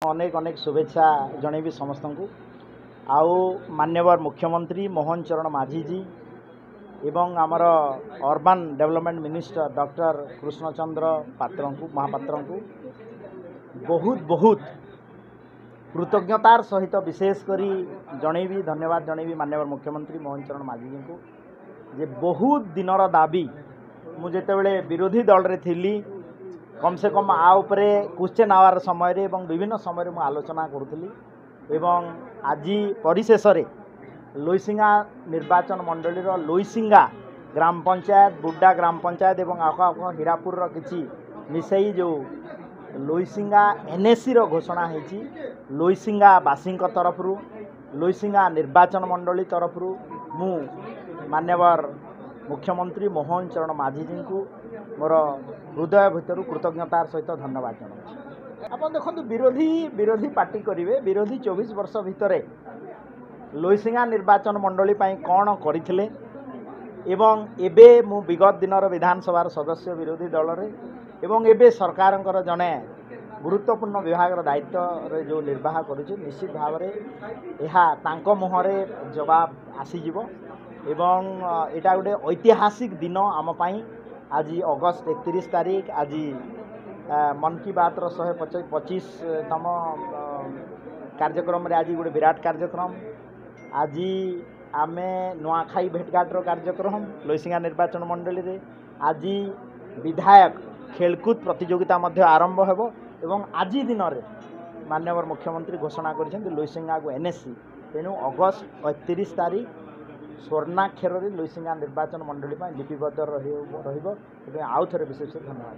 अनेक अनेक शुभेच्छा जनइबी समस्त को आउ मान्यवर मुख्यमंत्री मोहन चरण माझी जी एवं आमर urban development minister doctor Krishnachandra पात्र को महापात्र को बहुत बहुत कृतज्ञतार सहित विशेष करी जनइबी धन्यवाद जनइबी मान्यवर मुख्यमंत्री मोहन चरण माझी जी को जे बहुत दिनर दाबी मुझे विरोधी दल रे थिली कम से कम आ उपरे क्वेश्चन आवर समय रे एवं विभिन्न समय मु आलोचना करुली एवं आज परिशेष लोईसिंगा निर्वाचन मंडली लोईसिंगा ग्राम पंचायत बुड्डा ग्राम पंचायत एवं आख हीरापुर किसी मिसई जो लोईसिंगा एनएससी रो घोषणा होती लोईसिंगा बासी तरफ लोईसिंगा निर्वाचन मंडली तरफ मु मान्यवर मुख्यमंत्री मोहन चरण माझी जी को मोर हृदय भितर कृतज्ञतार सहित धन्यवाद जनाऊँ। आप देखो विरोधी पार्टी करेंगे विरोधी 24 वर्ष भितर लोईसिंगा निर्वाचन मंडली कौन करते एवं एबे मु विगत दिनर विधानसभा सदस्य विरोधी दल रे एवं एबे सरकार जड़े गुरुत्वपूर्ण विभाग दायित्व जो निर्वाह करुचे निश्चित भाव में मुहरे जवाब आसीजिव एवं एटा गोटे ऐतिहासिक दिन आम आज अगस्त 31 तारीख आज मन की बात 125तम कार्यक्रम रे आज गोटे विराट कार्यक्रम आज आमे नुआखाई भेटघाटर कार्यक्रम लोईसिंगा निर्वाचन मंडली रे आज विधायक खेलकूद प्रतियोगिता मध्य आरंभ हेबो एवं आज दिन में मान्यवर मुख्यमंत्री घोषणा कर लोईसिंगा को एनएससी तेणु अगस्त 31 तारीख स्वर्णाक्षर लोईसिंगा निर्वाचन मंडली लिपिबद्ध आउ थे विशेष धन्यवाद।